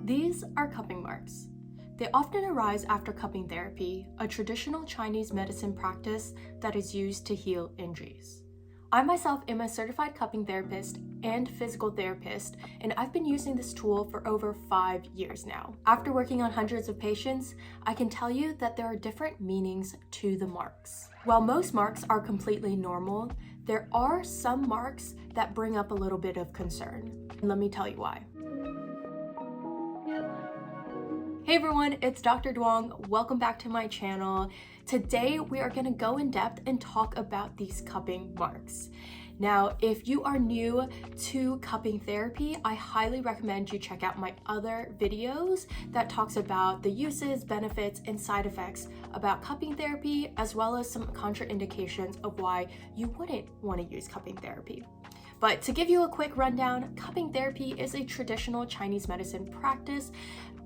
These are cupping marks. They often arise after cupping therapy, a traditional Chinese medicine practice that is used to heal injuries. I myself am a certified cupping therapist and physical therapist, and I've been using this tool for over 5 years now. After working on hundreds of patients, I can tell you that there are different meanings to the marks. While most marks are completely normal, there are some marks that bring up a little bit of concern. And let me tell you why. Hey everyone, it's Dr. Duong. Welcome back to my channel. Today we are going to go in depth and talk about these cupping marks. Now, if you are new to cupping therapy, I highly recommend you check out my other videos that talks about the uses, benefits, and side effects about cupping therapy, as well as some contraindications of why you wouldn't want to use cupping therapy. But to give you a quick rundown, cupping therapy is a traditional Chinese medicine practice,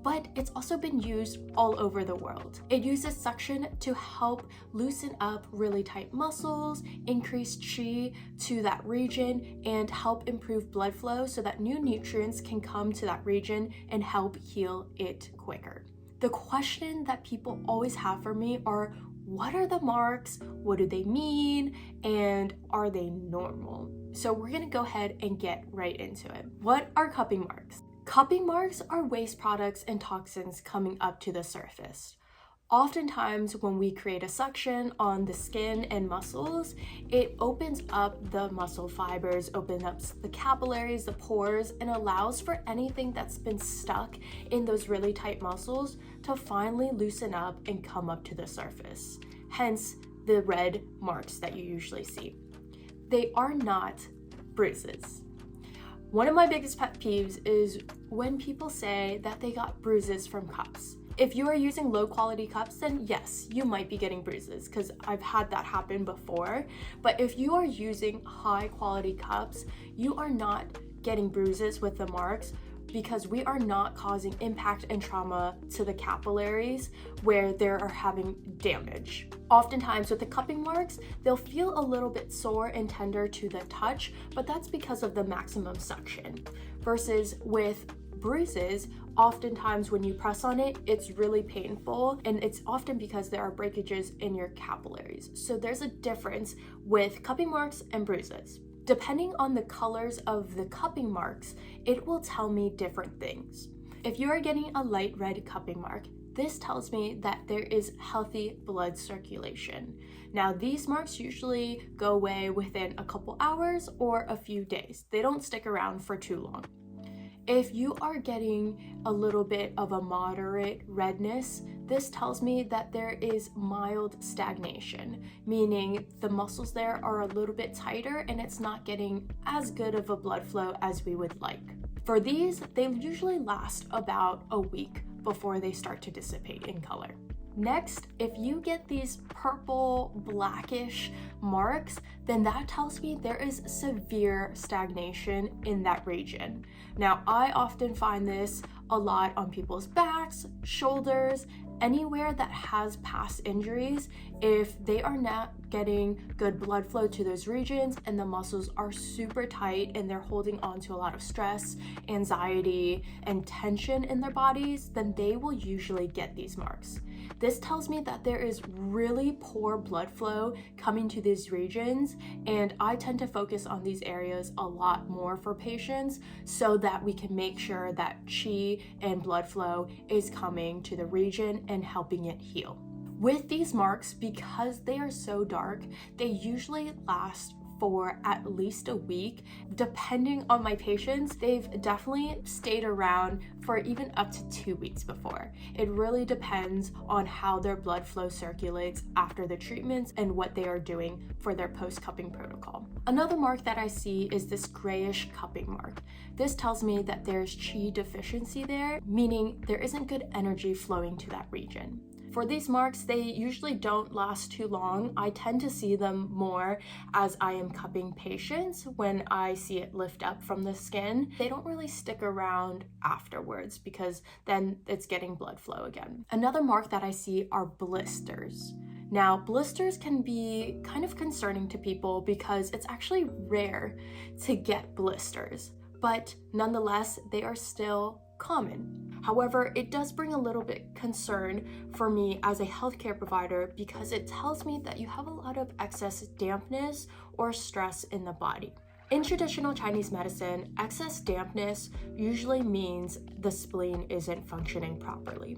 but it's also been used all over the world. It uses suction to help loosen up really tight muscles, increase qi to that region, and help improve blood flow so that new nutrients can come to that region and help heal it quicker. The question that people always have for me are, what are the marks? What do they mean? And are they normal? So we're gonna go ahead and get right into it. What are cupping marks? Cupping marks are waste products and toxins coming up to the surface. Oftentimes, when we create a suction on the skin and muscles, it opens up the muscle fibers, opens up the capillaries, the pores, and allows for anything that's been stuck in those really tight muscles to finally loosen up and come up to the surface. Hence, the red marks that you usually see. They are not bruises. One of my biggest pet peeves is when people say that they got bruises from cups. If you are using low quality cups, then yes, you might be getting bruises, because I've had that happen before. But if you are using high quality cups, you are not getting bruises with the marks, because we are not causing impact and trauma to the capillaries where they are having damage. Oftentimes with the cupping marks, they'll feel a little bit sore and tender to the touch, but that's because of the maximum suction. Versus with bruises, oftentimes when you press on it, it's really painful, and it's often because there are breakages in your capillaries. So there's a difference with cupping marks and bruises. Depending on the colors of the cupping marks, it will tell me different things. If you are getting a light red cupping mark, this tells me that there is healthy blood circulation. Now, these marks usually go away within a couple hours or a few days. They don't stick around for too long. If you are getting a little bit of a moderate redness, this tells me that there is mild stagnation, meaning the muscles there are a little bit tighter and it's not getting as good of a blood flow as we would like. For these, they usually last about a week before they start to dissipate in color. Next, if you get these purple, blackish marks, then that tells me there is severe stagnation in that region. Now, I often find this a lot on people's backs, shoulders, anywhere that has past injuries. If they are not getting good blood flow to those regions and the muscles are super tight and they're holding on to a lot of stress, anxiety, and tension in their bodies, then they will usually get these marks. This tells me that there is really poor blood flow coming to these regions, and I tend to focus on these areas a lot more for patients so that we can make sure that qi and blood flow is coming to the region and helping it heal. With these marks, because they are so dark, they usually last for at least a week. Depending on my patients, they've definitely stayed around for even up to 2 weeks before. It really depends on how their blood flow circulates after the treatments and what they are doing for their post-cupping protocol. Another mark that I see is this grayish cupping mark. This tells me that there's qi deficiency there, meaning there isn't good energy flowing to that region. For these marks, they usually don't last too long. I tend to see them more as I am cupping patients when I see it lift up from the skin. They don't really stick around afterwards because then it's getting blood flow again. Another mark that I see are blisters. Now, blisters can be kind of concerning to people because it's actually rare to get blisters, but nonetheless, they are still common. However, it does bring a little bit concern for me as a healthcare provider because it tells me that you have a lot of excess dampness or stress in the body. In traditional Chinese medicine, excess dampness usually means the spleen isn't functioning properly.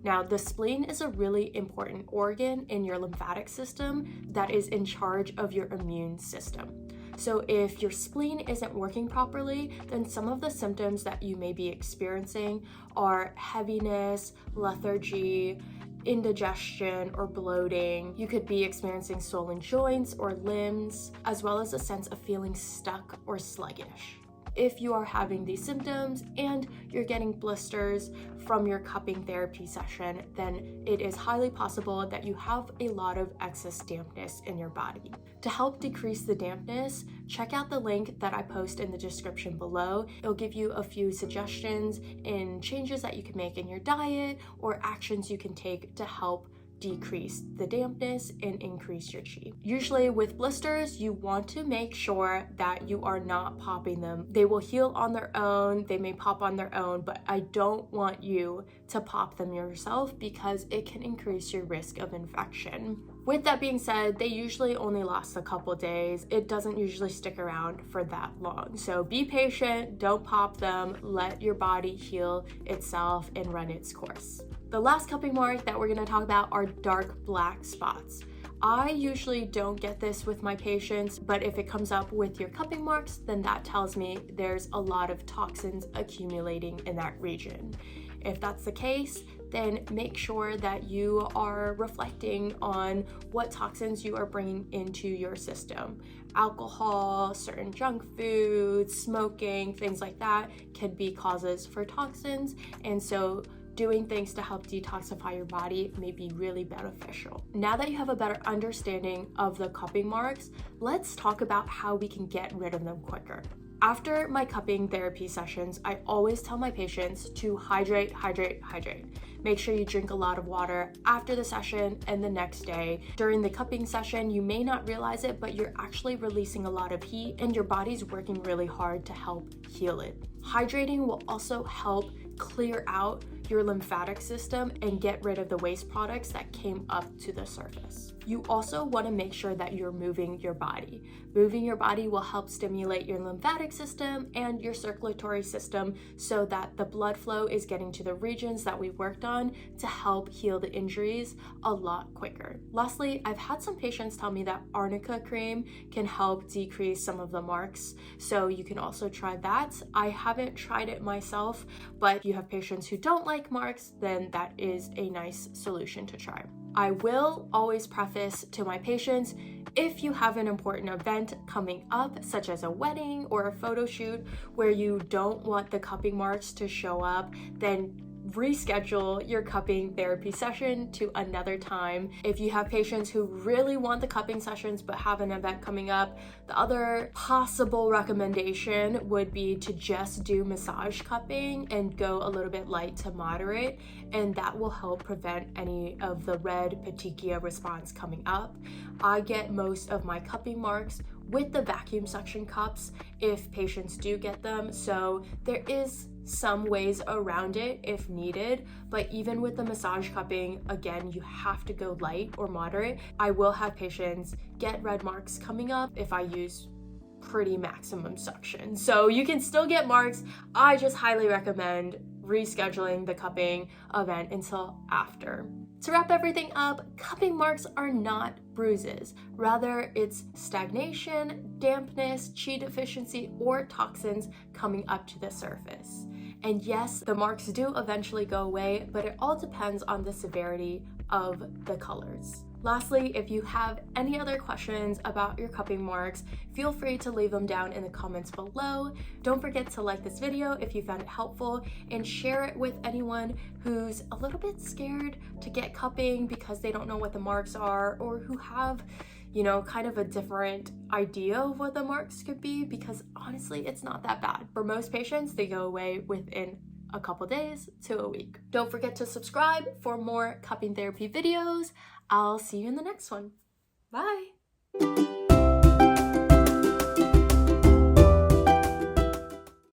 Now, the spleen is a really important organ in your lymphatic system that is in charge of your immune system. So if your spleen isn't working properly, then some of the symptoms that you may be experiencing are heaviness, lethargy, indigestion, or bloating. You could be experiencing swollen joints or limbs, as well as a sense of feeling stuck or sluggish. If you are having these symptoms and you're getting blisters from your cupping therapy session, then it is highly possible that you have a lot of excess dampness in your body. To help decrease the dampness, check out the link that I post in the description below. It'll give you a few suggestions in changes that you can make in your diet or actions you can take to help decrease the dampness and increase your qi. Usually with blisters, you want to make sure that you are not popping them. They will heal on their own, they may pop on their own, but I don't want you to pop them yourself because it can increase your risk of infection. With that being said, they usually only last a couple days. It doesn't usually stick around for that long. So be patient, don't pop them, let your body heal itself and run its course. The last cupping mark that we're going to talk about are dark black spots. I usually don't get this with my patients, but if it comes up with your cupping marks, then that tells me there's a lot of toxins accumulating in that region. If that's the case, then make sure that you are reflecting on what toxins you are bringing into your system. Alcohol, certain junk foods, smoking, things like that can be causes for toxins, and so doing things to help detoxify your body may be really beneficial. Now that you have a better understanding of the cupping marks, let's talk about how we can get rid of them quicker. After my cupping therapy sessions, I always tell my patients to hydrate, hydrate, hydrate. Make sure you drink a lot of water after the session and the next day. During the cupping session, you may not realize it, but you're actually releasing a lot of heat and your body's working really hard to help heal it. Hydrating will also help clear out your lymphatic system and get rid of the waste products that came up to the surface. You also want to make sure that you're moving your body. Moving your body will help stimulate your lymphatic system and your circulatory system so that the blood flow is getting to the regions that we worked on to help heal the injuries a lot quicker. Lastly, I've had some patients tell me that arnica cream can help decrease some of the marks, so you can also try that. I haven't tried it myself, but if you have patients who don't like marks, then that is a nice solution to try. I will always preface to my patients, if you have an important event coming up, such as a wedding or a photo shoot where you don't want the cupping marks to show up, then reschedule your cupping therapy session to another time. If you have patients who really want the cupping sessions but have an event coming up, the other possible recommendation would be to just do massage cupping and go a little bit light to moderate, and that will help prevent any of the red petechia response coming up. I get most of my cupping marks with the vacuum suction cups if patients do get them, so there is some ways around it if needed, but even with the massage cupping, again, you have to go light or moderate. I will have patients get red marks coming up if I use pretty maximum suction. So you can still get marks. I just highly recommend rescheduling the cupping event until after. To wrap everything up, cupping marks are not bruises. Rather, it's stagnation, dampness, qi deficiency, or toxins coming up to the surface. And yes, the marks do eventually go away, but it all depends on the severity of the colors. Lastly, if you have any other questions about your cupping marks, feel free to leave them down in the comments below. Don't forget to like this video if you found it helpful and share it with anyone who's a little bit scared to get cupping because they don't know what the marks are, or who have, kind of a different idea of what the marks could be, because honestly, it's not that bad. For most patients, they go away within a couple days to a week. Don't forget to subscribe for more cupping therapy videos. I'll see you in the next one. Bye.